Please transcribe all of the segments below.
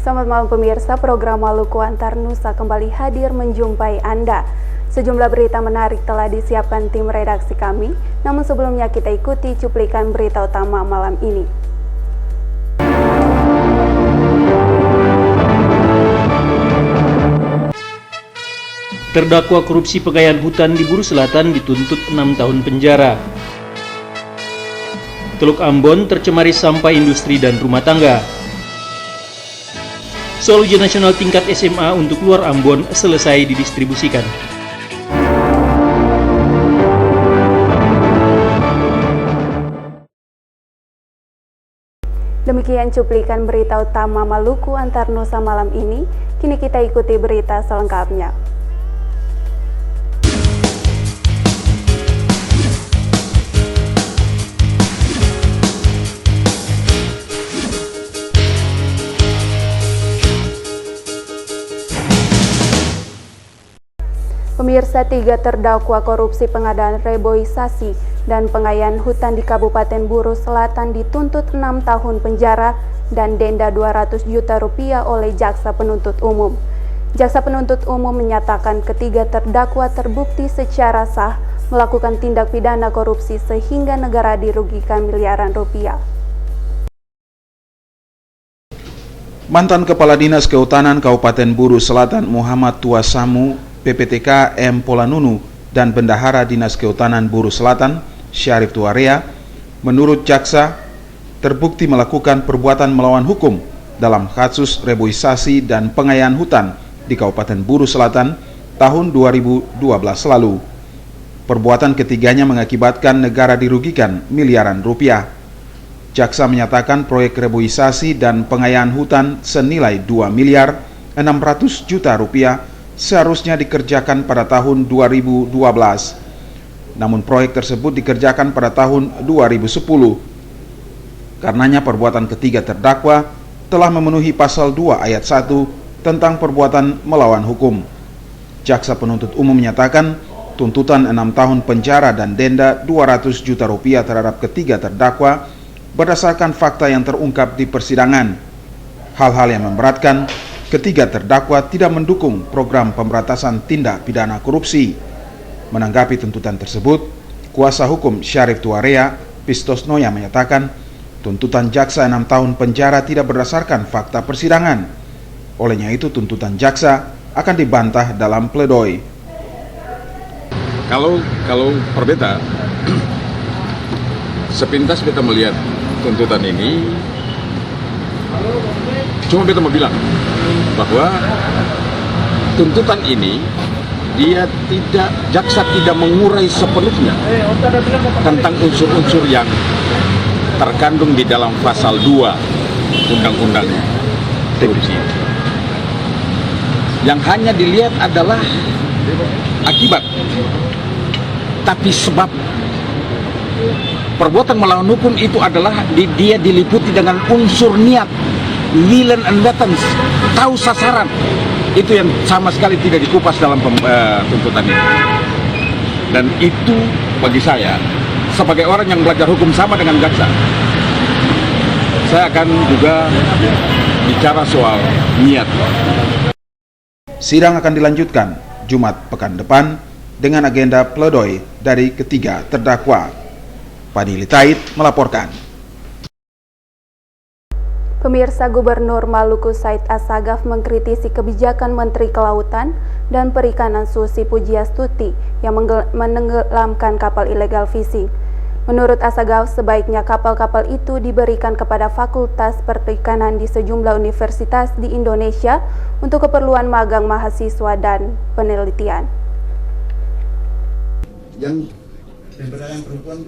Selamat malam pemirsa, program Maluku Antar Nusa kembali hadir menjumpai Anda. Sejumlah berita menarik telah disiapkan tim redaksi kami, namun sebelumnya kita ikuti cuplikan berita utama malam ini. Terdakwa korupsi pengayaan hutan di Buru Selatan dituntut 6 tahun penjara. Teluk Ambon tercemari sampah industri dan rumah tangga. Soal ujian nasional tingkat SMA untuk luar Ambon selesai didistribusikan. Demikian cuplikan berita utama Maluku Antar Nusa malam ini. Kini kita ikuti berita selengkapnya. Pemirsa, 3 terdakwa korupsi pengadaan reboisasi dan pengayaan hutan di Kabupaten Buru Selatan dituntut 6 tahun penjara dan denda 200 juta rupiah oleh Jaksa Penuntut Umum. Jaksa Penuntut Umum menyatakan ketiga terdakwa terbukti secara sah melakukan tindak pidana korupsi sehingga negara dirugikan miliaran rupiah. Mantan Kepala Dinas Kehutanan Kabupaten Buru Selatan Muhammad Tuasamu PPTK M. Polanunu dan Bendahara Dinas Kehutanan Buru Selatan Syarif Tuarea menurut jaksa terbukti melakukan perbuatan melawan hukum dalam kasus reboisasi dan pengayaan hutan di Kabupaten Buru Selatan tahun 2012 lalu. Perbuatan ketiganya mengakibatkan negara dirugikan miliaran rupiah. Jaksa menyatakan proyek reboisasi dan pengayaan hutan senilai 2 miliar 600 juta rupiah seharusnya dikerjakan pada tahun 2012. Namun proyek tersebut dikerjakan pada tahun 2010. Karenanya perbuatan ketiga terdakwa telah memenuhi pasal 2 ayat 1 tentang perbuatan melawan hukum. Jaksa Penuntut Umum menyatakan tuntutan 6 tahun penjara dan denda 200 juta rupiah terhadap ketiga terdakwa berdasarkan fakta yang terungkap di persidangan. Hal-hal yang memberatkan, ketiga terdakwa tidak mendukung program pemberantasan tindak pidana korupsi. Menanggapi tuntutan tersebut, kuasa hukum Syarif Tuarea, Pistos Noya menyatakan tuntutan jaksa 6 tahun penjara tidak berdasarkan fakta persidangan. Olehnya itu tuntutan jaksa akan dibantah dalam pledoi. Kalau berbeda, sepintas kita melihat tuntutan ini, cuma kita mau bilang bahwa tuntutan ini jaksa tidak mengurai sepenuhnya tentang unsur-unsur yang terkandung di dalam pasal 2 Undang-Undang Korupsi. Yang hanya dilihat adalah akibat, tapi sebab. Perbuatan melawan hukum itu adalah dia diliputi dengan unsur niat, will and weapons, tahu sasaran. Itu yang sama sekali tidak dikupas dalam tuntutan ini. Dan itu bagi saya, sebagai orang yang belajar hukum sama dengan jaksa, saya akan juga bicara soal niat. Sidang akan dilanjutkan Jumat pekan depan dengan agenda pledoi dari ketiga terdakwa. Padili Tait melaporkan. Pemirsa, Gubernur Maluku Said Assagaf mengkritisi kebijakan Menteri Kelautan dan Perikanan Susi Pujiastuti yang menenggelamkan kapal illegal fishing. Menurut Assagaf, sebaiknya kapal-kapal itu diberikan kepada Fakultas Perikanan di sejumlah universitas di Indonesia untuk keperluan magang mahasiswa dan penelitian. Yang pemberdayaan perempuan,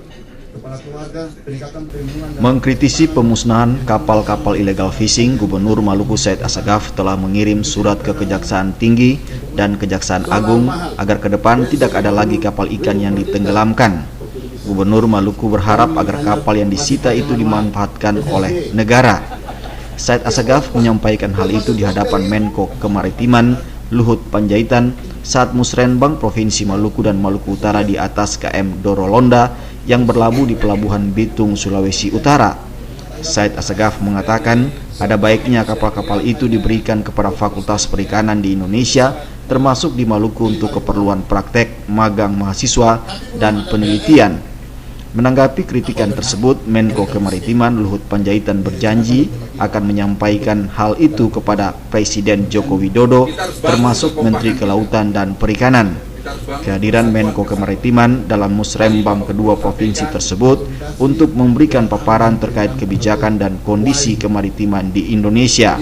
kepala keluarga, peningkatan perlindungan. Mengkritisi pemusnahan kapal-kapal illegal fishing, Gubernur Maluku Said Assagaf telah mengirim surat ke Kejaksaan Tinggi dan Kejaksaan Agung agar ke depan tidak ada lagi kapal ikan yang ditenggelamkan. Gubernur Maluku berharap agar kapal yang disita itu dimanfaatkan oleh negara. Said Assagaf menyampaikan hal itu di hadapan Menko Kemaritiman Luhut Panjaitan saat Musrenbang Provinsi Maluku dan Maluku Utara di atas KM Dorolonda yang berlabuh di Pelabuhan Bitung, Sulawesi Utara. Said Assagaf mengatakan Ada baiknya kapal-kapal itu diberikan kepada Fakultas Perikanan di Indonesia, termasuk di Maluku untuk keperluan praktek, magang mahasiswa, dan penelitian. Menanggapi kritikan tersebut, Menko Kemaritiman Luhut Panjaitan berjanji akan menyampaikan hal itu kepada Presiden Joko Widodo, termasuk Menteri Kelautan dan Perikanan. Kehadiran Menko Kemaritiman dalam musrembang kedua provinsi tersebut untuk memberikan paparan terkait kebijakan dan kondisi kemaritiman di Indonesia.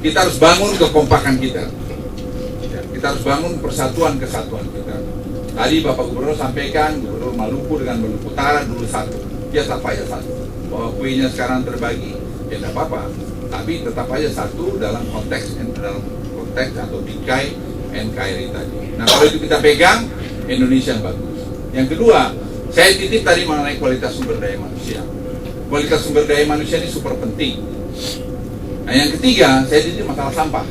Kita harus bangun kekompakan kita. Kita harus bangun persatuan kesatuan kita. Tadi Bapak Gubernur sampaikan, Gubernur Maluku dengan Maluku Utara dulu satu. Ya tetap aja satu. Bahwa kuenya sekarang terbagi, ya tidak apa-apa. Tapi tetap aja satu dalam konteks atau bingkai NKRI tadi. Nah kalau itu kita pegang, Indonesia bagus. Yang kedua, saya titip tadi mengenai kualitas sumber daya manusia. Kualitas sumber daya manusia ini super penting. Nah yang ketiga, saya titip masalah sampah.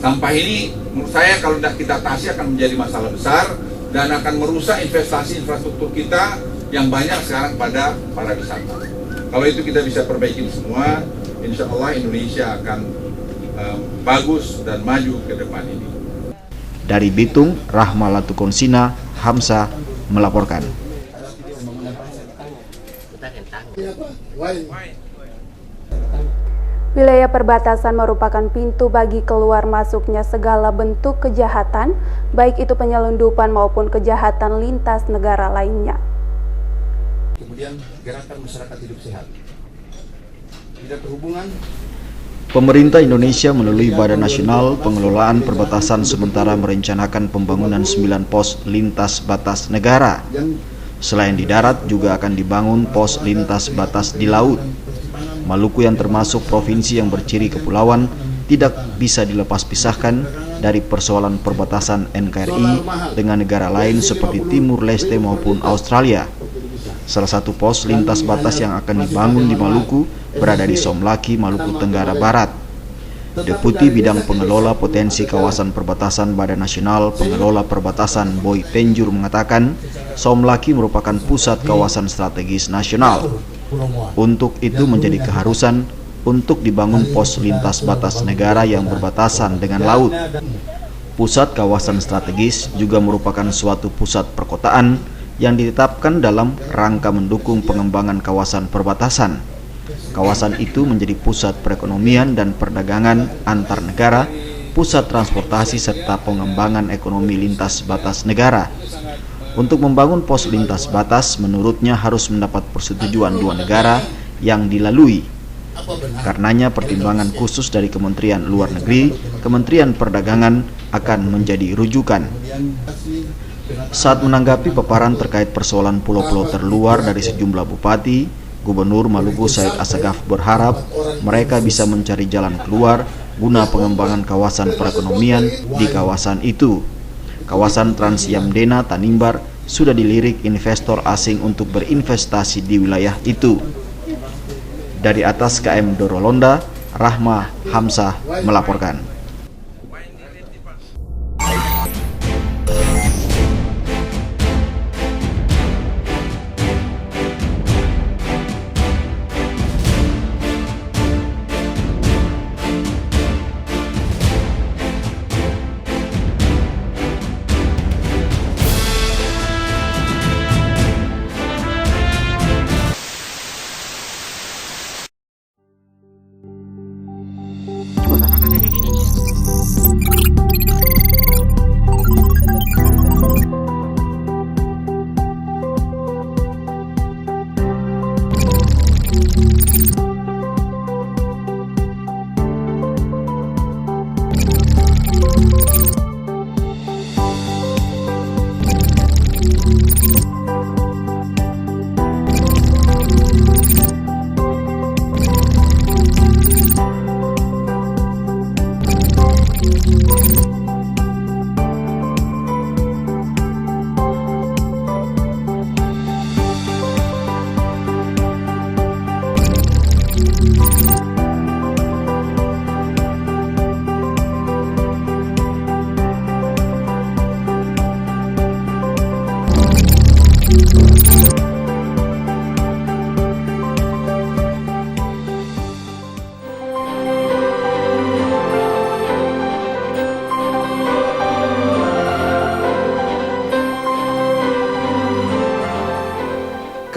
Sampah ini menurut saya kalau tidak kita atasi akan menjadi masalah besar dan akan merusak investasi infrastruktur kita yang banyak sekarang pada pariwisata. Kalau itu kita bisa perbaiki semua, insya Allah Indonesia akan bagus dan maju ke depan ini. Dari Bitung, Rahma Latukonsina, Hamzah melaporkan. Wilayah perbatasan merupakan pintu bagi keluar masuknya segala bentuk kejahatan, baik itu penyelundupan maupun kejahatan lintas negara lainnya. Kemudian gerakan masyarakat hidup sehat. Tidak berhubungan. Pemerintah Indonesia melalui Badan Nasional Pengelolaan Perbatasan sementara merencanakan pembangunan 9 pos lintas batas negara. Selain di darat, juga akan dibangun pos lintas batas di laut. Maluku yang termasuk provinsi yang berciri kepulauan tidak bisa dilepas pisahkan dari persoalan perbatasan NKRI dengan negara lain seperti Timur Leste maupun Australia. Salah satu pos lintas batas yang akan dibangun di Maluku berada di Somlaki, Maluku Tenggara Barat. Deputi Bidang Pengelola Potensi Kawasan Perbatasan Badan Nasional Pengelola Perbatasan Boy Penjur mengatakan, Somlaki merupakan pusat kawasan strategis nasional. Untuk itu menjadi keharusan untuk dibangun pos lintas batas negara yang berbatasan dengan laut. Pusat kawasan strategis juga merupakan suatu pusat perkotaan yang ditetapkan dalam rangka mendukung pengembangan kawasan perbatasan. Kawasan itu menjadi pusat perekonomian dan perdagangan antar negara, pusat transportasi serta pengembangan ekonomi lintas batas negara. Untuk membangun pos lintas batas, menurutnya harus mendapat persetujuan dua negara yang dilalui. Karenanya pertimbangan khusus dari Kementerian Luar Negeri, Kementerian Perdagangan akan menjadi rujukan. Saat menanggapi paparan terkait persoalan pulau-pulau terluar dari sejumlah bupati, Gubernur Maluku Said Assagaf berharap mereka bisa mencari jalan keluar guna pengembangan kawasan perekonomian di kawasan itu. Kawasan Trans Yamdena Tanimbar sudah dilirik investor asing untuk berinvestasi di wilayah itu. Dari atas KM Dorolonda, Rahma Hamzah melaporkan.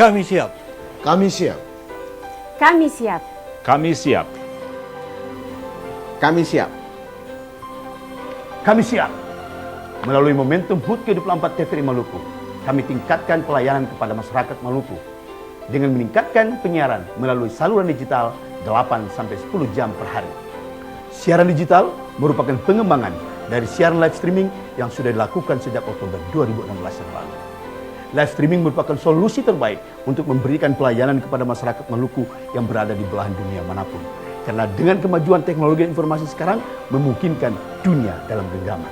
Kami siap. Kami siap. Kami siap. Kami siap. Kami siap. Kami siap. Melalui momentum HUT ke-24 TVRI Maluku, kami tingkatkan pelayanan kepada masyarakat Maluku dengan meningkatkan penyiaran melalui saluran digital 8-10 jam per hari. Siaran digital merupakan pengembangan dari siaran live streaming yang sudah dilakukan sejak Oktober 2016 yang lalu. Live streaming merupakan solusi terbaik untuk memberikan pelayanan kepada masyarakat Maluku yang berada di belahan dunia manapun. Karena dengan kemajuan teknologi informasi sekarang memungkinkan dunia dalam genggaman.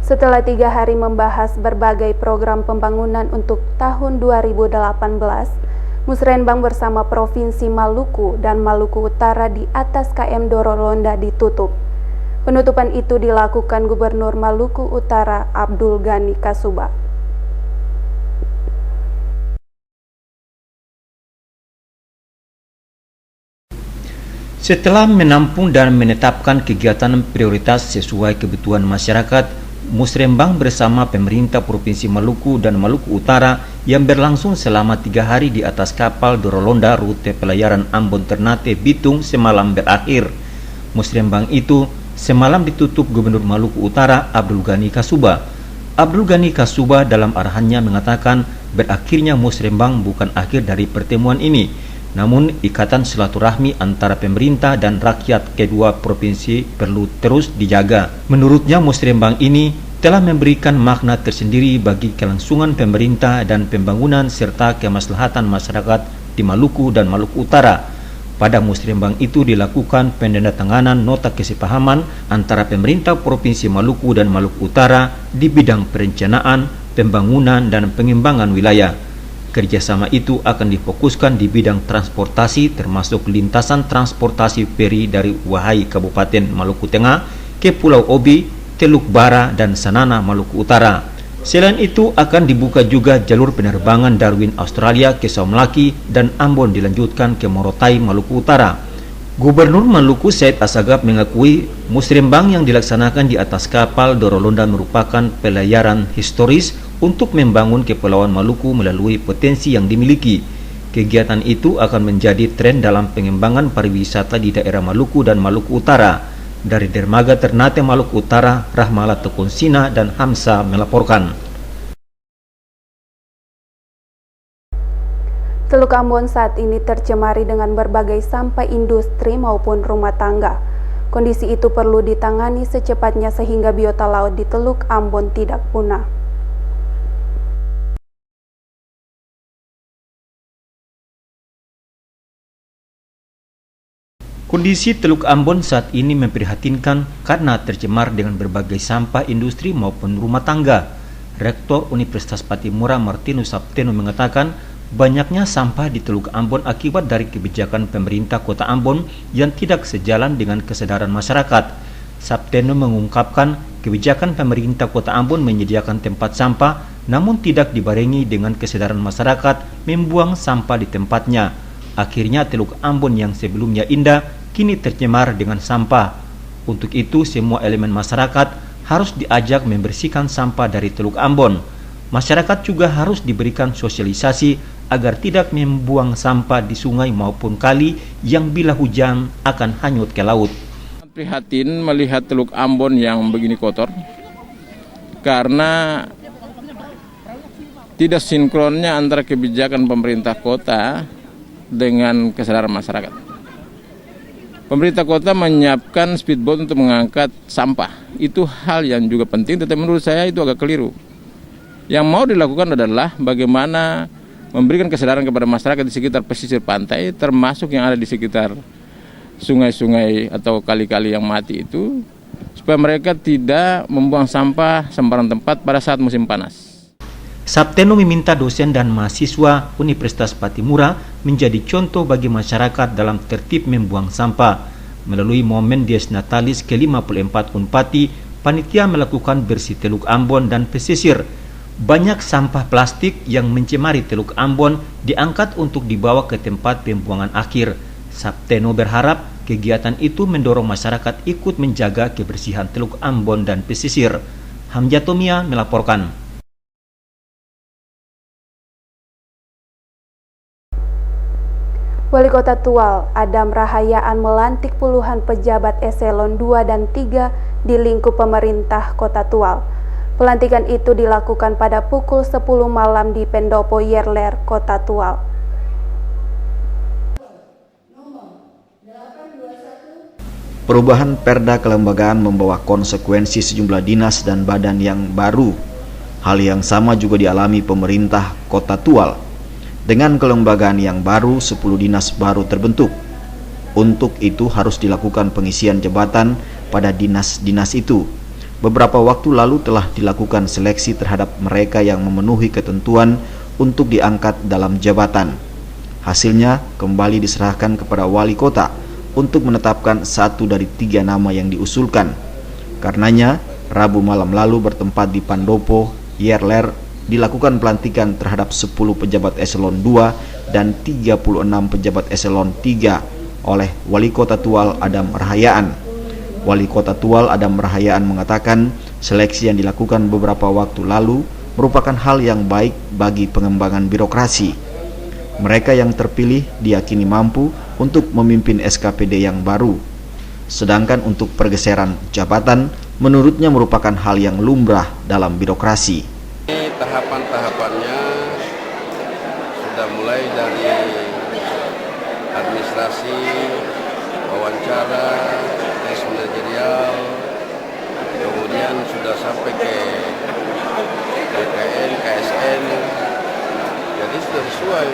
Setelah 3 hari membahas berbagai program pembangunan untuk tahun 2018, Musrenbang bersama Provinsi Maluku dan Maluku Utara di atas KM Dorolonda ditutup. Penutupan itu dilakukan Gubernur Maluku Utara Abdul Ghani Kasuba. Setelah menampung dan menetapkan kegiatan prioritas sesuai kebutuhan masyarakat, Musrenbang bersama pemerintah Provinsi Maluku dan Maluku Utara yang berlangsung selama 3 hari di atas kapal Dorolonda rute pelayaran Ambon Ternate Bitung semalam berakhir. Musrenbang itu semalam ditutup Gubernur Maluku Utara Abdul Ghani Kasuba. Abdul Ghani Kasuba dalam arahannya mengatakan berakhirnya Musrenbang bukan akhir dari pertemuan ini, namun ikatan silaturahmi antara pemerintah dan rakyat kedua provinsi perlu terus dijaga. Menurutnya Musrenbang ini telah memberikan makna tersendiri bagi kelangsungan pemerintah dan pembangunan serta kemaslahatan masyarakat di Maluku dan Maluku Utara. Pada Musrenbang itu dilakukan penandatanganan nota kesepahaman antara pemerintah Provinsi Maluku dan Maluku Utara di bidang perencanaan, pembangunan, dan pengembangan wilayah. Kerjasama itu akan difokuskan di bidang transportasi termasuk lintasan transportasi feri dari Wahai Kabupaten Maluku Tengah ke Pulau Obi, Teluk Bara, dan Sanana Maluku Utara. Selain itu akan dibuka juga jalur penerbangan Darwin Australia ke Saumlaki dan Ambon dilanjutkan ke Morotai Maluku Utara. Gubernur Maluku Said Assagaf mengakui Musrenbang yang dilaksanakan di atas kapal Dorolonda merupakan pelayaran historis untuk membangun Kepulauan Maluku melalui potensi yang dimiliki. Kegiatan itu akan menjadi tren dalam pengembangan pariwisata di daerah Maluku dan Maluku Utara. Dari Dermaga Ternate Maluku Utara, Rahmala Tekonsina dan Hamsa melaporkan. Teluk Ambon saat ini tercemari dengan berbagai sampah industri maupun rumah tangga. Kondisi itu perlu ditangani secepatnya sehingga biota laut di Teluk Ambon tidak punah. Kondisi Teluk Ambon saat ini memprihatinkan karena tercemar dengan berbagai sampah industri maupun rumah tangga. Rektor Universitas Patimura Martinus Sapteno mengatakan banyaknya sampah di Teluk Ambon akibat dari kebijakan pemerintah Kota Ambon yang tidak sejalan dengan kesadaran masyarakat. Sapteno mengungkapkan kebijakan pemerintah Kota Ambon menyediakan tempat sampah namun tidak dibarengi dengan kesadaran masyarakat membuang sampah di tempatnya. Akhirnya Teluk Ambon yang sebelumnya indah kini tercemar dengan sampah. Untuk itu semua elemen masyarakat harus diajak membersihkan sampah dari Teluk Ambon. Masyarakat juga harus diberikan sosialisasi agar tidak membuang sampah di sungai maupun kali yang bila hujan akan hanyut ke laut. Prihatin melihat Teluk Ambon yang begini kotor karena tidak sinkronnya antara kebijakan pemerintah kota dengan kesadaran masyarakat. Pemerintah kota menyiapkan speedboat untuk mengangkat sampah. Itu hal yang juga penting, tetapi menurut saya itu agak keliru. Yang mau dilakukan adalah bagaimana memberikan kesadaran kepada masyarakat di sekitar pesisir pantai, termasuk yang ada di sekitar sungai-sungai atau kali-kali yang mati itu, supaya mereka tidak membuang sampah sembarang tempat pada saat musim panas. Sapteno meminta dosen dan mahasiswa Universitas Patimura menjadi contoh bagi masyarakat dalam tertib membuang sampah. Melalui momen Dies Natalis ke-54 Unpati, panitia melakukan bersih Teluk Ambon dan pesisir. Banyak sampah plastik yang mencemari Teluk Ambon diangkat untuk dibawa ke tempat pembuangan akhir. Sapteno berharap kegiatan itu mendorong masyarakat ikut menjaga kebersihan Teluk Ambon dan pesisir. Hamjatomia melaporkan. Wali Kota Tual, Adam Rahayaan melantik puluhan pejabat eselon 2 dan 3 di lingkup pemerintah Kota Tual. Pelantikan itu dilakukan pada pukul 10 malam di Pendopo Yerler, Kota Tual. Perubahan perda kelembagaan membawa konsekuensi sejumlah dinas dan badan yang baru. Hal yang sama juga dialami pemerintah Kota Tual. Dengan kelembagaan yang baru, 10 dinas baru terbentuk. Untuk itu harus dilakukan pengisian jabatan pada dinas-dinas itu. Beberapa waktu lalu telah dilakukan seleksi terhadap mereka yang memenuhi ketentuan untuk diangkat dalam jabatan. Hasilnya kembali diserahkan kepada wali kota untuk menetapkan 1 dari 3 nama yang diusulkan. Karenanya, Rabu malam lalu bertempat di Pendopo Yerler dilakukan pelantikan terhadap 10 pejabat eselon 2 dan 36 pejabat eselon 3 oleh Wali Kota Tual Adam Rahayaan. Wali Kota Tual Adam Rahayaan mengatakan seleksi yang dilakukan beberapa waktu lalu merupakan hal yang baik bagi pengembangan birokrasi. Mereka yang terpilih diyakini mampu untuk memimpin SKPD yang baru. Sedangkan untuk pergeseran jabatan menurutnya merupakan hal yang lumrah dalam birokrasi. Tahapan-tahapannya sudah mulai dari administrasi, wawancara, tes manajerial, kemudian sudah sampai ke BKN, KSN. Jadi sudah sesuai.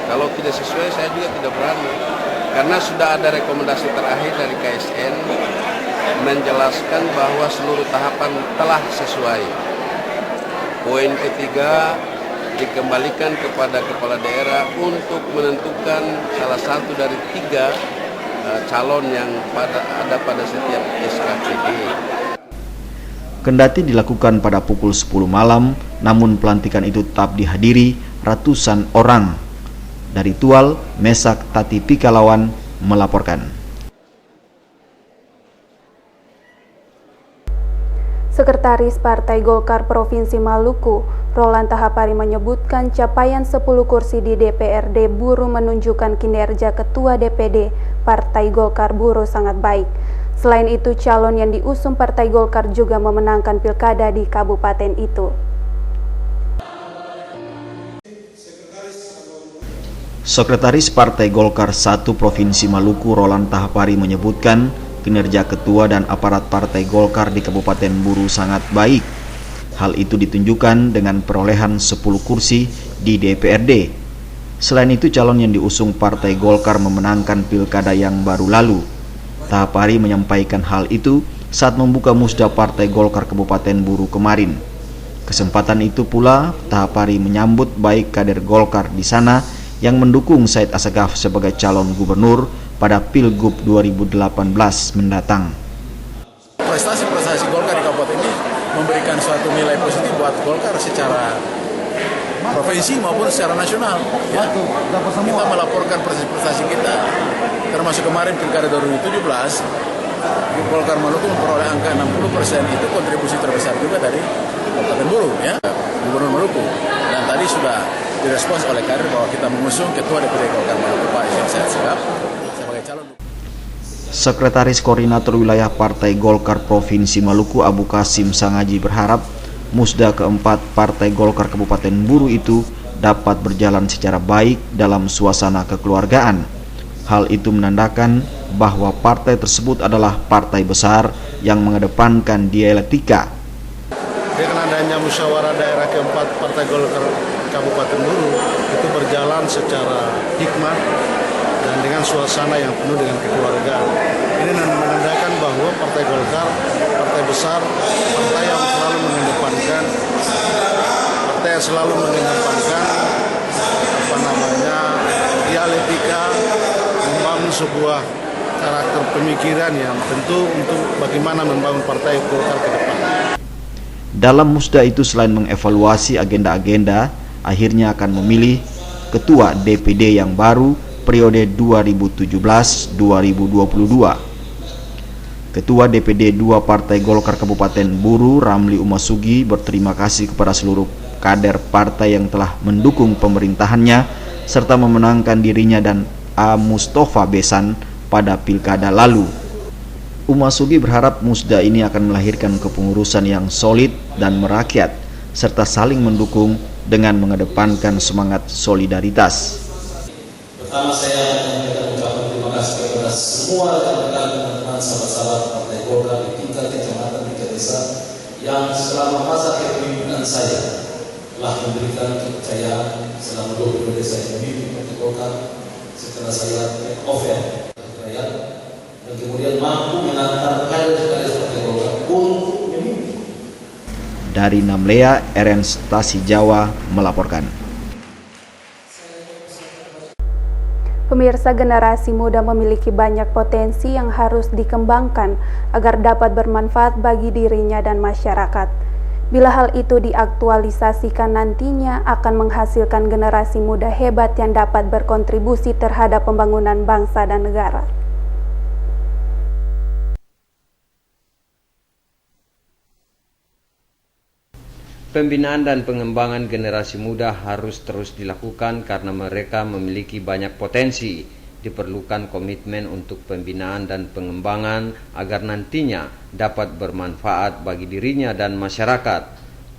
Kalau tidak sesuai saya juga tidak berani. Karena sudah ada rekomendasi terakhir dari KSN menjelaskan bahwa seluruh tahapan telah sesuai. Poin ketiga, dikembalikan kepada kepala daerah untuk menentukan salah satu dari 3 calon yang ada pada setiap SKPD. Kendati dilakukan pada pukul 10 malam, namun pelantikan itu tetap dihadiri ratusan orang. Dari Tual, Mesak Tati Pikalawan melaporkan. Sekretaris Partai Golkar Provinsi Maluku, Roland Tahapari menyebutkan capaian 10 kursi di DPRD Buru menunjukkan kinerja Ketua DPD Partai Golkar Buru sangat baik. Selain itu, calon yang diusung Partai Golkar juga memenangkan pilkada di kabupaten itu. Sekretaris Partai Golkar 1 Provinsi Maluku, Roland Tahapari menyebutkan kinerja ketua dan aparat Partai Golkar di Kabupaten Buru sangat baik. Hal itu ditunjukkan dengan perolehan 10 kursi di DPRD. Selain itu, calon yang diusung Partai Golkar memenangkan pilkada yang baru lalu. Tahapari menyampaikan hal itu saat membuka musda Partai Golkar Kabupaten Buru kemarin. Kesempatan itu pula, Tahapari menyambut baik kader Golkar di sana yang mendukung Said Assagaf sebagai calon gubernur pada Pilgub 2018 mendatang. Prestasi Golkar di kabupaten ini memberikan suatu nilai positif buat Golkar secara provinsi maupun secara nasional. Ya. Kita melaporkan prestasi kita, termasuk kemarin pilkada 2017, Golkar Maluku memperoleh angka 60%, itu kontribusi terbesar juga dari Kabupaten Buru, ya, Gubernur Maluku. Dan tadi sudah direspons oleh kader bahwa kita mengusung Ketua DPD Golkar Maluku Pak Said Assagaf sebagai calon. Sekretaris Koordinator Wilayah Partai Golkar Provinsi Maluku Abu Kasim Sangaji berharap musda keempat Partai Golkar Kabupaten Buru itu dapat berjalan secara baik dalam suasana kekeluargaan. Hal itu menandakan bahwa partai tersebut adalah partai besar yang mengedepankan dialektika. Dengan adanya musyawarah daerah keempat Partai Golkar Kabupaten Buru itu berjalan secara hikmat dan dengan suasana yang penuh dengan kekeluargaan. Ini menandakan bahwa Partai Golkar, partai besar, partai yang selalu mengedepankan dialektika, membangun sebuah karakter pemikiran yang tentu untuk bagaimana membangun partai Golkar ke depan. Dalam musda itu selain mengevaluasi agenda-agenda, akhirnya akan memilih ketua DPD yang baru periode 2017-2022. Ketua DPD 2 Partai Golkar Kabupaten Buru, Ramli Umasugi, berterima kasih kepada seluruh kader partai yang telah mendukung pemerintahannya serta memenangkan dirinya dan A. Mustafa Besan pada pilkada lalu. Umasugi berharap musda ini akan melahirkan kepengurusan yang solid dan merakyat, serta saling mendukung dengan mengedepankan semangat solidaritas. Pertama saya mengucapkan terima kasih kepada semua rekan-rekan teman-teman sahabat-sahabat Partai Golkar di tingkat kecamatan, tingkat desa yang selama masa kepemimpinan saya telah memberikan kepercayaan selama 20 desa yang memimpin Partai Golkar setelah saya take over rakyat dan kemudian mampu mengantar kader-kader Partai Golkar untuk memimpin. Dari Namlea, RN Stasi Jawa melaporkan. Pemirsa, generasi muda memiliki banyak potensi yang harus dikembangkan agar dapat bermanfaat bagi dirinya dan masyarakat. Bila hal itu diaktualisasikan, nantinya akan menghasilkan generasi muda hebat yang dapat berkontribusi terhadap pembangunan bangsa dan negara. Pembinaan dan pengembangan generasi muda harus terus dilakukan karena mereka memiliki banyak potensi. Diperlukan komitmen untuk pembinaan dan pengembangan agar nantinya dapat bermanfaat bagi dirinya dan masyarakat.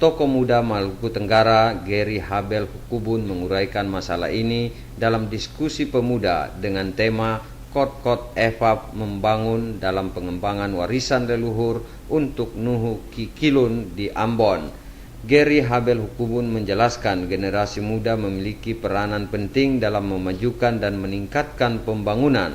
Tokoh muda Maluku Tenggara, Gary Habel Hukubun, menguraikan masalah ini dalam diskusi pemuda dengan tema Kot-Kot EVAP membangun dalam pengembangan warisan leluhur untuk Nuhu Kikilun di Ambon. Gary Habel Hukubun menjelaskan generasi muda memiliki peranan penting dalam memajukan dan meningkatkan pembangunan.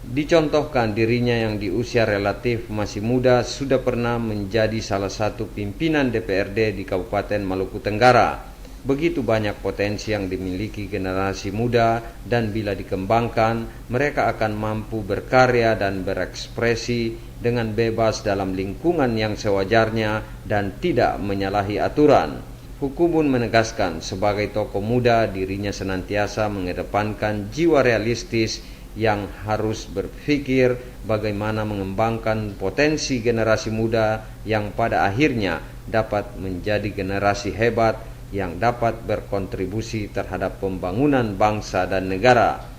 Dicontohkan dirinya yang di usia relatif masih muda sudah pernah menjadi salah satu pimpinan DPRD di Kabupaten Maluku Tenggara. Begitu banyak potensi yang dimiliki generasi muda dan bila dikembangkan, mereka akan mampu berkarya dan berekspresi dengan bebas dalam lingkungan yang sewajarnya dan tidak menyalahi aturan. Hukubun menegaskan sebagai tokoh muda dirinya senantiasa mengedepankan jiwa realistis yang harus berpikir bagaimana mengembangkan potensi generasi muda yang pada akhirnya dapat menjadi generasi hebat yang dapat berkontribusi terhadap pembangunan bangsa dan negara.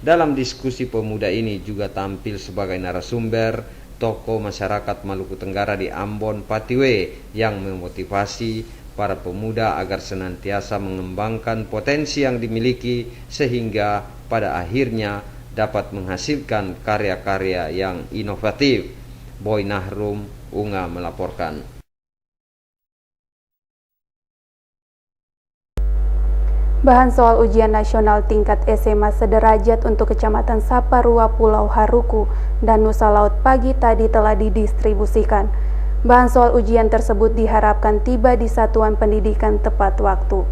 Dalam diskusi pemuda ini juga tampil sebagai narasumber tokoh masyarakat Maluku Tenggara di Ambon, Patiwe, yang memotivasi para pemuda agar senantiasa mengembangkan potensi yang dimiliki sehingga pada akhirnya dapat menghasilkan karya-karya yang inovatif. Boy Nahrum, Unga melaporkan. Bahan soal ujian nasional tingkat SMA sederajat untuk Kecamatan Saparua, Pulau Haruku, dan Nusa Laut pagi tadi telah didistribusikan. Bahan soal ujian tersebut diharapkan tiba di satuan pendidikan tepat waktu.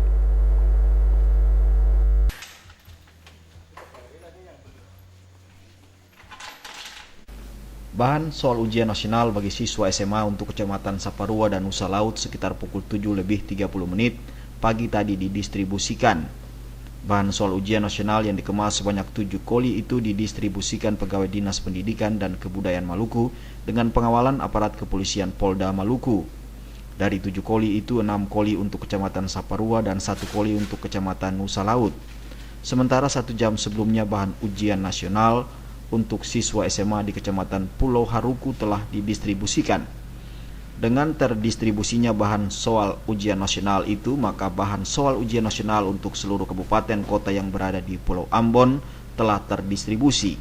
Bahan soal ujian nasional bagi siswa SMA untuk Kecamatan Saparua dan Nusa Laut sekitar pukul 7:30 pagi tadi didistribusikan. Bahan soal ujian nasional yang dikemas sebanyak 7 koli itu didistribusikan pegawai Dinas Pendidikan dan Kebudayaan Maluku dengan pengawalan aparat kepolisian Polda Maluku. Dari 7 koli itu 6 koli untuk Kecamatan Saparua dan 1 koli untuk Kecamatan Nusa Laut. Sementara 1 jam sebelumnya bahan ujian nasional untuk siswa SMA di Kecamatan Pulau Haruku telah didistribusikan. Dengan terdistribusinya bahan soal ujian nasional itu, maka bahan soal ujian nasional untuk seluruh kabupaten kota yang berada di Pulau Ambon telah terdistribusi.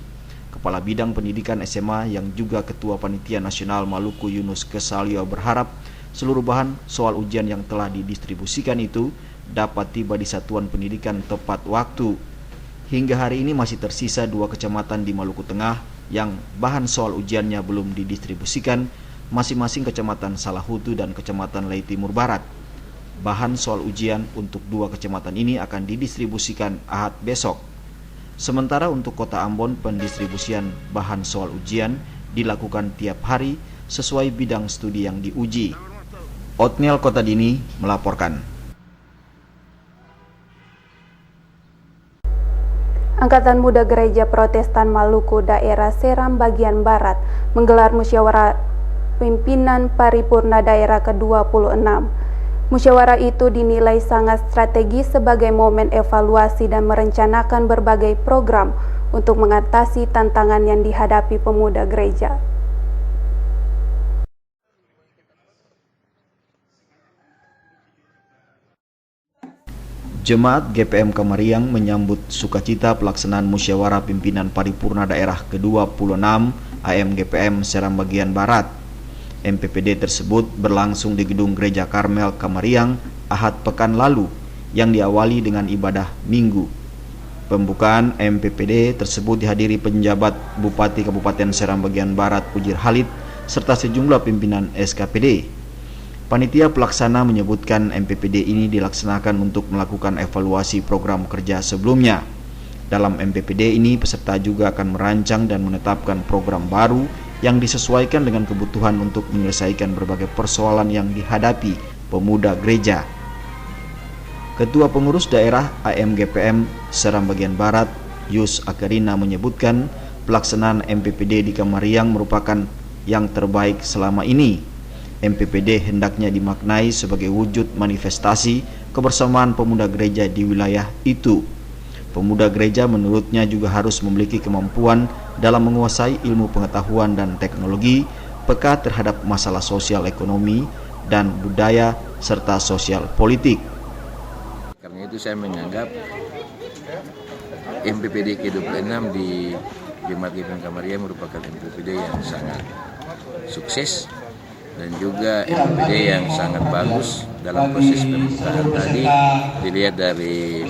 Kepala Bidang Pendidikan SMA yang juga Ketua Panitia Nasional Maluku Yunus Kesalio berharap seluruh bahan soal ujian yang telah didistribusikan itu dapat tiba di satuan pendidikan tepat waktu. Hingga hari ini masih tersisa 2 kecamatan di Maluku Tengah yang bahan soal ujiannya belum didistribusikan, masing-masing Kecamatan Salahutu dan Kecamatan Lei Timur Barat. Bahan soal ujian untuk 2 kecamatan ini akan didistribusikan Ahad besok. Sementara untuk Kota Ambon, pendistribusian bahan soal ujian dilakukan tiap hari sesuai bidang studi yang diuji. Otniel Kota Dini melaporkan. Angkatan Muda Gereja Protestan Maluku Daerah Seram bagian Barat menggelar musyawarah pimpinan paripurna daerah ke-26. Musyawarah itu dinilai sangat strategis sebagai momen evaluasi dan merencanakan berbagai program untuk mengatasi tantangan yang dihadapi pemuda gereja. Jemaat GPM Kamariang menyambut sukacita pelaksanaan musyawarah pimpinan paripurna daerah ke-26 AMGPM Seram bagian Barat. MPPD tersebut berlangsung di Gedung Gereja Karmel Kamariang Ahad pekan lalu yang diawali dengan ibadah Minggu. Pembukaan MPPD tersebut dihadiri penjabat Bupati Kabupaten Seram bagian Barat Ujir Halid serta sejumlah pimpinan SKPD. Panitia pelaksana menyebutkan MPPD ini dilaksanakan untuk melakukan evaluasi program kerja sebelumnya. Dalam MPPD ini, peserta juga akan merancang dan menetapkan program baru yang disesuaikan dengan kebutuhan untuk menyelesaikan berbagai persoalan yang dihadapi pemuda gereja. Ketua Pengurus Daerah AMGPM Seram bagian Barat, Yus Akarina menyebutkan pelaksanaan MPPD di Kamariang merupakan yang terbaik selama ini. MPPD hendaknya dimaknai sebagai wujud manifestasi kebersamaan pemuda gereja di wilayah itu. Pemuda gereja menurutnya juga harus memiliki kemampuan dalam menguasai ilmu pengetahuan dan teknologi, peka terhadap masalah sosial ekonomi dan budaya serta sosial politik. Karena itu saya menganggap MPPD ke-26 di Jemaat GPM Kamariang merupakan MPPD yang sangat sukses dan juga MPPD yang sangat bagus dalam proses pembukaan tadi. Dilihat dari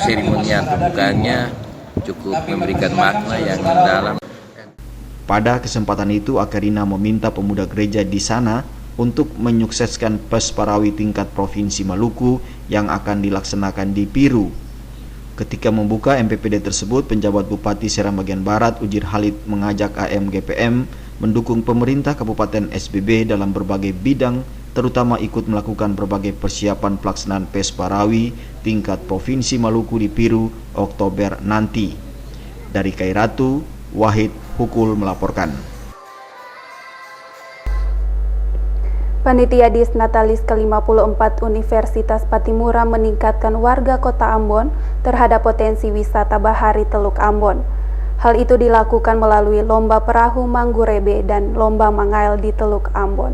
seremonial pembukaannya cukup memberikan makna yang mendalam. Pada kesempatan itu, Akarina meminta pemuda gereja di sana untuk menyukseskan PES Parawi tingkat Provinsi Maluku yang akan dilaksanakan di Piru. Ketika membuka MPPD tersebut, penjabat Bupati Seram bagian Barat Ujir Halid mengajak AMGPM mendukung pemerintah Kabupaten SBB dalam berbagai bidang, terutama ikut melakukan berbagai persiapan pelaksanaan PES Parawi tingkat Provinsi Maluku di Piru Oktober nanti. Dari Kairatu, Wahid Hukul melaporkan. Panitia Disnatalis ke-54 Universitas Patimura meningkatkan warga Kota Ambon terhadap potensi wisata bahari Teluk Ambon. Hal itu dilakukan melalui lomba perahu Manggurebe dan lomba mangail di Teluk Ambon.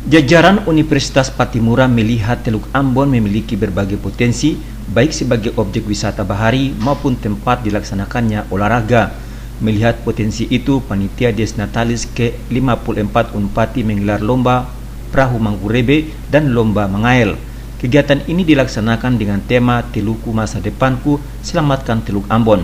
Jajaran Universitas Patimura melihat Teluk Ambon memiliki berbagai potensi, baik sebagai objek wisata bahari maupun tempat dilaksanakannya olahraga. Melihat potensi itu, Panitia Disnatalis ke-54 Unpati menggelar lomba perahu Manggurebe dan lomba mangail. Kegiatan ini dilaksanakan dengan tema Teluku Masa Depanku, Selamatkan Teluk Ambon.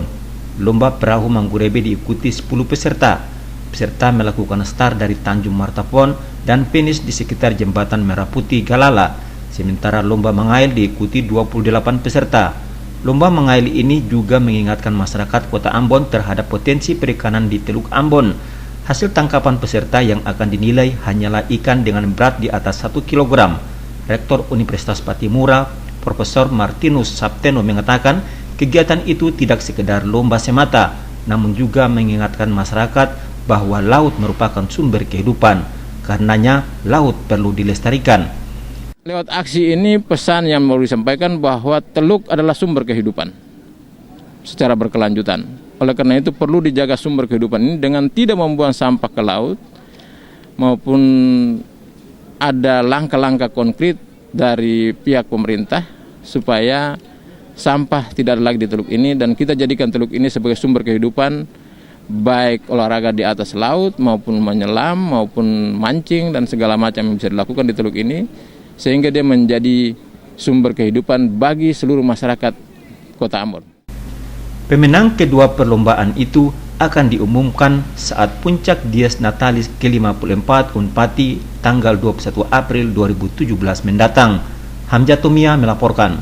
Lomba perahu Manggurebe diikuti 10 peserta. Peserta melakukan start dari Tanjung Martapon dan finish di sekitar Jembatan Merah Putih Galala. Sementara lomba mangail diikuti 28 peserta. Lomba mangail ini juga mengingatkan masyarakat Kota Ambon terhadap potensi perikanan di Teluk Ambon. Hasil tangkapan peserta yang akan dinilai hanyalah ikan dengan berat di atas 1 kg. Rektor Universitas Patimura, Profesor Martinus Sapteno mengatakan kegiatan itu tidak sekedar lomba semata, namun juga mengingatkan masyarakat bahwa laut merupakan sumber kehidupan. Karenanya laut perlu dilestarikan. Lewat aksi ini pesan yang mau disampaikan bahwa teluk adalah sumber kehidupan secara berkelanjutan. Oleh karena itu perlu dijaga sumber kehidupan ini dengan tidak membuang sampah ke laut, maupun ada langkah-langkah konkret dari pihak pemerintah supaya sampah tidak ada lagi di teluk ini, dan kita jadikan teluk ini sebagai sumber kehidupan, baik olahraga di atas laut maupun menyelam maupun mancing dan segala macam yang bisa dilakukan di teluk ini, sehingga dia menjadi sumber kehidupan bagi seluruh masyarakat Kota Ambon. Pemenang kedua perlombaan itu akan diumumkan saat puncak Dies Natalis ke-54 Unpati tanggal 21 April 2017 mendatang. Hamzah Tumia melaporkan.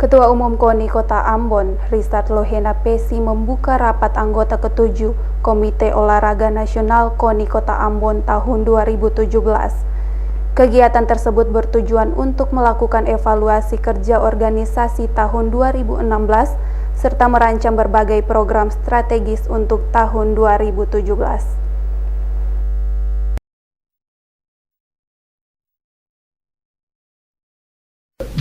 Ketua Umum KONI Kota Ambon, Risat Lohena Pesi membuka rapat anggota ke-7 Komite Olahraga Nasional KONI Kota Ambon tahun 2017. Kegiatan tersebut bertujuan untuk melakukan evaluasi kerja organisasi tahun 2016 serta merancang berbagai program strategis untuk tahun 2017.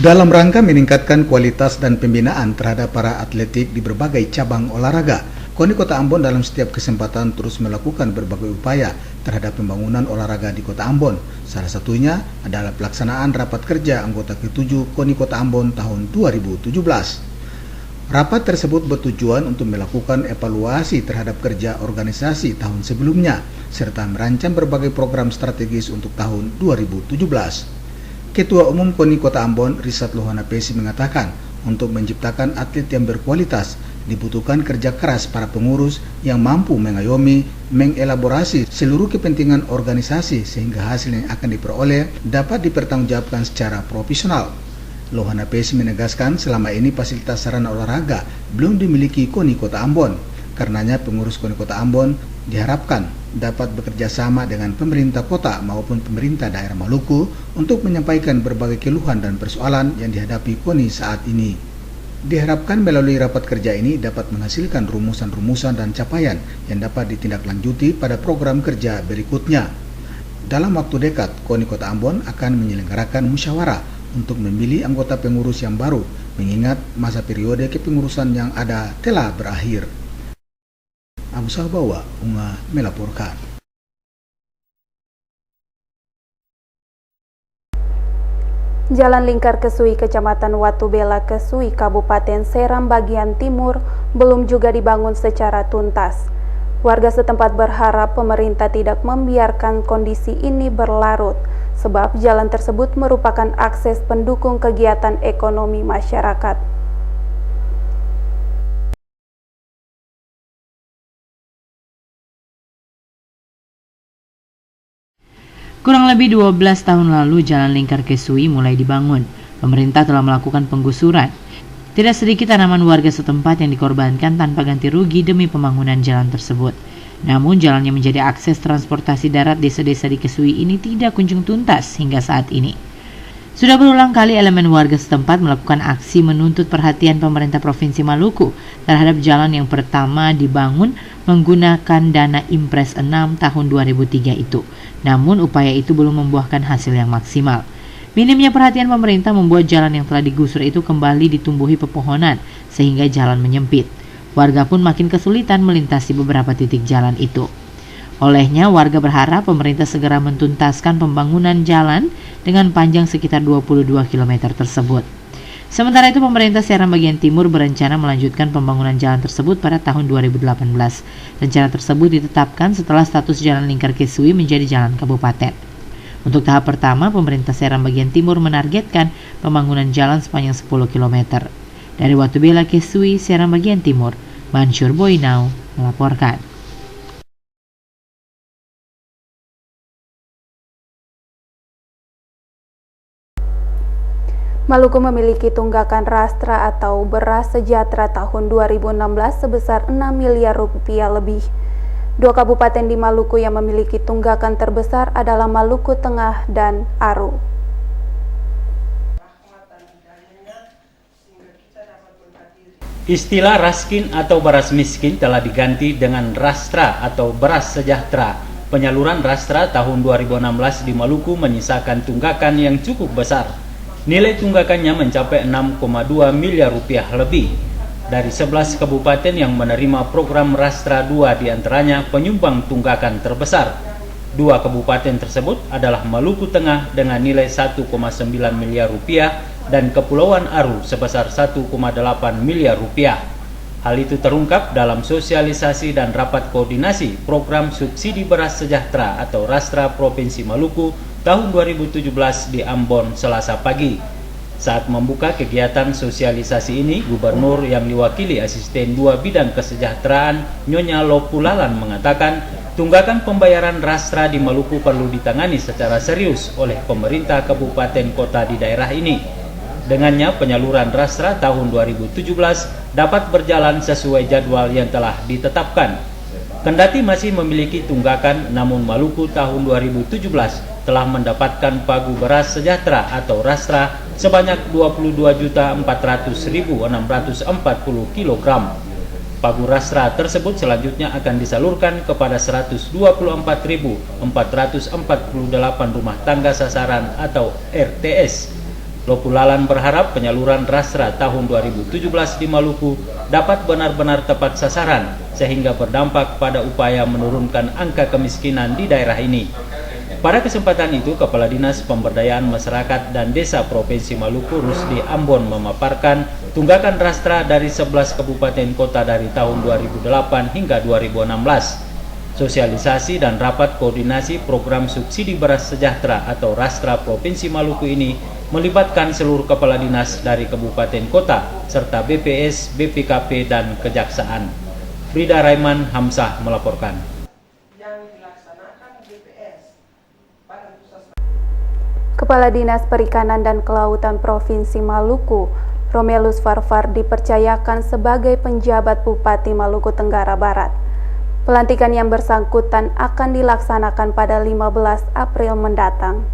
Dalam rangka meningkatkan kualitas dan pembinaan terhadap para atletik di berbagai cabang olahraga, KONI Kota Ambon dalam setiap kesempatan terus melakukan berbagai upaya terhadap pembangunan olahraga di Kota Ambon. Salah satunya adalah pelaksanaan rapat kerja anggota ke-7 KONI Kota Ambon tahun 2017. Rapat tersebut bertujuan untuk melakukan evaluasi terhadap kerja organisasi tahun sebelumnya, serta merancang berbagai program strategis untuk tahun 2017. Ketua Umum KONI Kota Ambon, Risat Lohena Pesi mengatakan, untuk menciptakan atlet yang berkualitas, dibutuhkan kerja keras para pengurus yang mampu mengayomi, mengelaborasi seluruh kepentingan organisasi sehingga hasil yang akan diperoleh dapat dipertanggungjawabkan secara profesional. Lohena Pesi menegaskan selama ini fasilitas sarana olahraga belum dimiliki KONI Kota Ambon. Karenanya pengurus KONI Kota Ambon diharapkan dapat bekerja sama dengan pemerintah kota maupun pemerintah daerah Maluku untuk menyampaikan berbagai keluhan dan persoalan yang dihadapi KONI saat ini. Diharapkan melalui rapat kerja ini dapat menghasilkan rumusan-rumusan dan capaian yang dapat ditindaklanjuti pada program kerja berikutnya. Dalam waktu dekat, KONI Kota Ambon akan menyelenggarakan musyawarah untuk memilih anggota pengurus yang baru, mengingat masa periode kepengurusan yang ada telah berakhir. Abu Sabawa, Unga melaporkan. Jalan Lingkar Kesui Kecamatan Watubela Kesui Kabupaten Seram bagian timur belum juga dibangun secara tuntas. Warga setempat berharap pemerintah tidak membiarkan kondisi ini berlarut, sebab jalan tersebut merupakan akses pendukung kegiatan ekonomi masyarakat. Kurang lebih 12 tahun lalu Jalan Lingkar Kesui mulai dibangun. Pemerintah telah melakukan penggusuran. Tidak sedikit tanaman warga setempat yang dikorbankan tanpa ganti rugi demi pembangunan jalan tersebut. Namun jalan yang menjadi akses transportasi darat desa-desa di Kesui ini tidak kunjung tuntas hingga saat ini. Sudah berulang kali elemen warga setempat melakukan aksi menuntut perhatian pemerintah Provinsi Maluku terhadap jalan yang pertama dibangun menggunakan dana Impres 6 tahun 2003 itu. Namun upaya itu belum membuahkan hasil yang maksimal. Minimnya perhatian pemerintah membuat jalan yang telah digusur itu kembali ditumbuhi pepohonan sehingga jalan menyempit. Warga pun makin kesulitan melintasi beberapa titik jalan itu. Olehnya warga berharap pemerintah segera mentuntaskan pembangunan jalan dengan panjang sekitar 22 km tersebut. Sementara itu pemerintah Seram bagian timur berencana melanjutkan pembangunan jalan tersebut pada tahun 2018. Rencana tersebut ditetapkan setelah status Jalan Lingkar Kesui menjadi jalan kabupaten. Untuk tahap pertama, pemerintah Seram bagian timur menargetkan pembangunan jalan sepanjang 10 km. Dari Watubela Kesui, Seram bagian timur, Mansur Boinau melaporkan. Maluku memiliki tunggakan rastra atau beras sejahtera tahun 2016 sebesar 6 miliar rupiah lebih. Dua kabupaten di Maluku yang memiliki tunggakan terbesar adalah Maluku Tengah dan Aru. Istilah raskin atau beras miskin telah diganti dengan rastra atau beras sejahtera. Penyaluran rastra tahun 2016 di Maluku menyisakan tunggakan yang cukup besar. Nilai tunggakannya mencapai 6,2 miliar rupiah lebih. Dari 11 kabupaten yang menerima program Rastra 2 diantaranya penyumbang tunggakan terbesar. Dua kabupaten tersebut adalah Maluku Tengah dengan nilai 1,9 miliar rupiah dan Kepulauan Aru sebesar 1,8 miliar rupiah. Hal itu terungkap dalam sosialisasi dan rapat koordinasi program subsidi beras sejahtera atau Rastra Provinsi Maluku tahun 2017 di Ambon Selasa pagi. Saat membuka kegiatan sosialisasi ini, Gubernur yang diwakili Asisten 2 Bidang Kesejahteraan Nyonya Lopulalan mengatakan tunggakan pembayaran Rastra di Maluku perlu ditangani secara serius oleh pemerintah kabupaten kota di daerah ini. Dengannya penyaluran Rastra tahun 2017 dapat berjalan sesuai jadwal yang telah ditetapkan. Kendati masih memiliki tunggakan, namun Maluku tahun 2017 telah mendapatkan pagu beras sejahtera atau Rastra sebanyak 22.400.640 kg. Pagu Rastra tersebut selanjutnya akan disalurkan kepada 124.448 rumah tangga sasaran atau RTS. Lopulalan berharap penyaluran Rastra tahun 2017 di Maluku dapat benar-benar tepat sasaran sehingga berdampak pada upaya menurunkan angka kemiskinan di daerah ini. Pada kesempatan itu, Kepala Dinas Pemberdayaan Masyarakat dan Desa Provinsi Maluku Rusdi Ambon memaparkan tunggakan Rastra dari 11 kabupaten kota dari tahun 2008 hingga 2016. Sosialisasi dan rapat koordinasi program subsidi beras sejahtera atau Rastra Provinsi Maluku ini melibatkan seluruh kepala dinas dari kabupaten kota serta BPS, BPKP dan Kejaksaan. Frida Raiman Hamzah melaporkan. Kepala Dinas Perikanan dan Kelautan Provinsi Maluku, Romelus Farfar dipercayakan sebagai penjabat Bupati Maluku Tenggara Barat. Pelantikan yang bersangkutan akan dilaksanakan pada 15 April mendatang.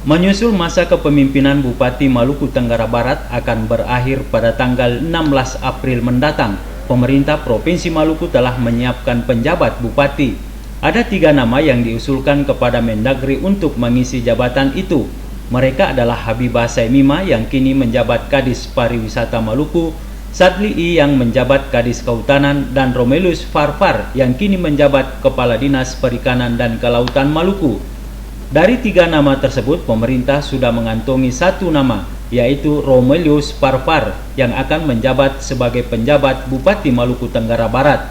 Menyusul masa kepemimpinan Bupati Maluku Tenggara Barat akan berakhir pada tanggal 16 April mendatang, pemerintah Provinsi Maluku telah menyiapkan penjabat bupati. Ada 3 nama yang diusulkan kepada Mendagri untuk mengisi jabatan itu. Mereka adalah Habibah Saimima yang kini menjabat Kadis Pariwisata Maluku, Sadli I yang menjabat Kadis Kehutanan, dan Romelus Farfar yang kini menjabat Kepala Dinas Perikanan dan Kelautan Maluku. Dari 3 nama tersebut, pemerintah sudah mengantongi 1 nama, yaitu Romelus Farfar yang akan menjabat sebagai penjabat Bupati Maluku Tenggara Barat.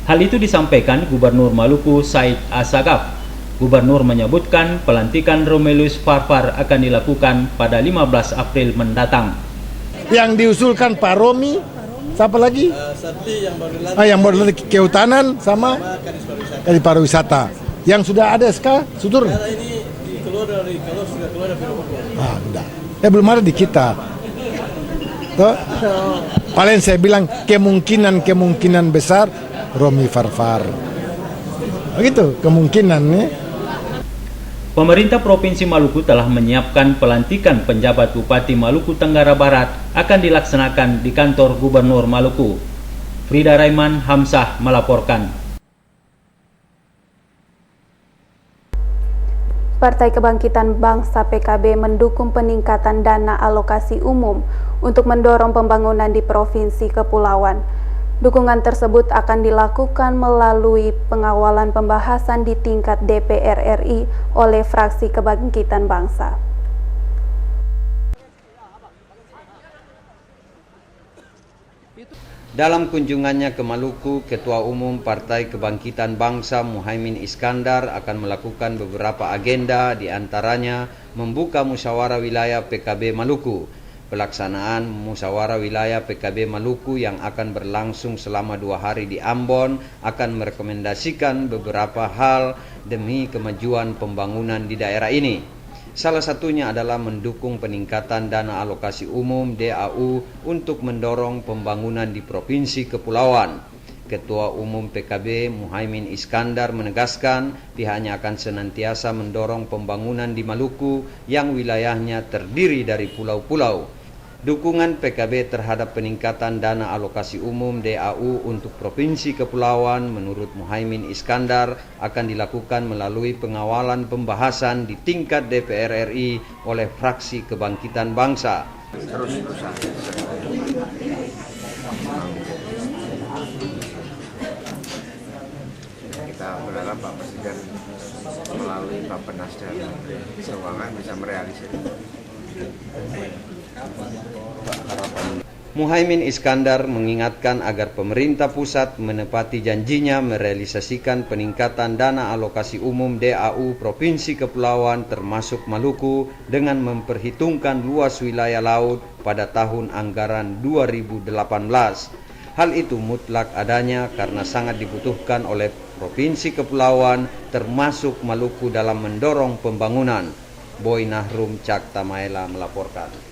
Hal itu disampaikan Gubernur Maluku Said Asagaf. Gubernur menyebutkan pelantikan Romelus Farfar akan dilakukan pada 15 April mendatang. Yang diusulkan Pak Romi, siapa lagi? Yang baru Kehutanan sama Kadis Pariwisata. Yang sudah ada SK, Sutur? Enggak. Belum ada di kita. Paling saya bilang kemungkinan besar Romi Farfar. Begitu kemungkinan nih. Pemerintah Provinsi Maluku telah menyiapkan pelantikan penjabat Bupati Maluku Tenggara Barat akan dilaksanakan di kantor Gubernur Maluku. Frida Raiman Hamzah melaporkan. Partai Kebangkitan Bangsa PKB mendukung peningkatan dana alokasi umum untuk mendorong pembangunan di Provinsi Kepulauan. Dukungan tersebut akan dilakukan melalui pengawalan pembahasan di tingkat DPR RI oleh fraksi Kebangkitan Bangsa. Dalam kunjungannya ke Maluku, Ketua Umum Partai Kebangkitan Bangsa Muhaimin Iskandar akan melakukan beberapa agenda, di antaranya membuka musyawarah wilayah PKB Maluku. Pelaksanaan musyawarah wilayah PKB Maluku yang akan berlangsung selama 2 hari di Ambon akan merekomendasikan beberapa hal demi kemajuan pembangunan di daerah ini. Salah satunya adalah mendukung peningkatan dana alokasi umum DAU untuk mendorong pembangunan di Provinsi Kepulauan. Ketua Umum PKB Muhaimin Iskandar menegaskan pihaknya akan senantiasa mendorong pembangunan di Maluku yang wilayahnya terdiri dari pulau-pulau. Dukungan PKB terhadap peningkatan dana alokasi umum DAU untuk Provinsi Kepulauan menurut Muhaimin Iskandar akan dilakukan melalui pengawalan pembahasan di tingkat DPR RI oleh fraksi Kebangkitan Bangsa. Terus berusaha. Kita berharap Pak Presiden melalui Bappenas dan Keuangan bisa merealisasi. Muhaimin Iskandar mengingatkan agar pemerintah pusat menepati janjinya merealisasikan peningkatan dana alokasi umum DAU Provinsi Kepulauan termasuk Maluku dengan memperhitungkan luas wilayah laut pada tahun anggaran 2018. Hal itu mutlak adanya karena sangat dibutuhkan oleh Provinsi Kepulauan termasuk Maluku dalam mendorong pembangunan. Boy Nahrum Cak Tamaela melaporkan.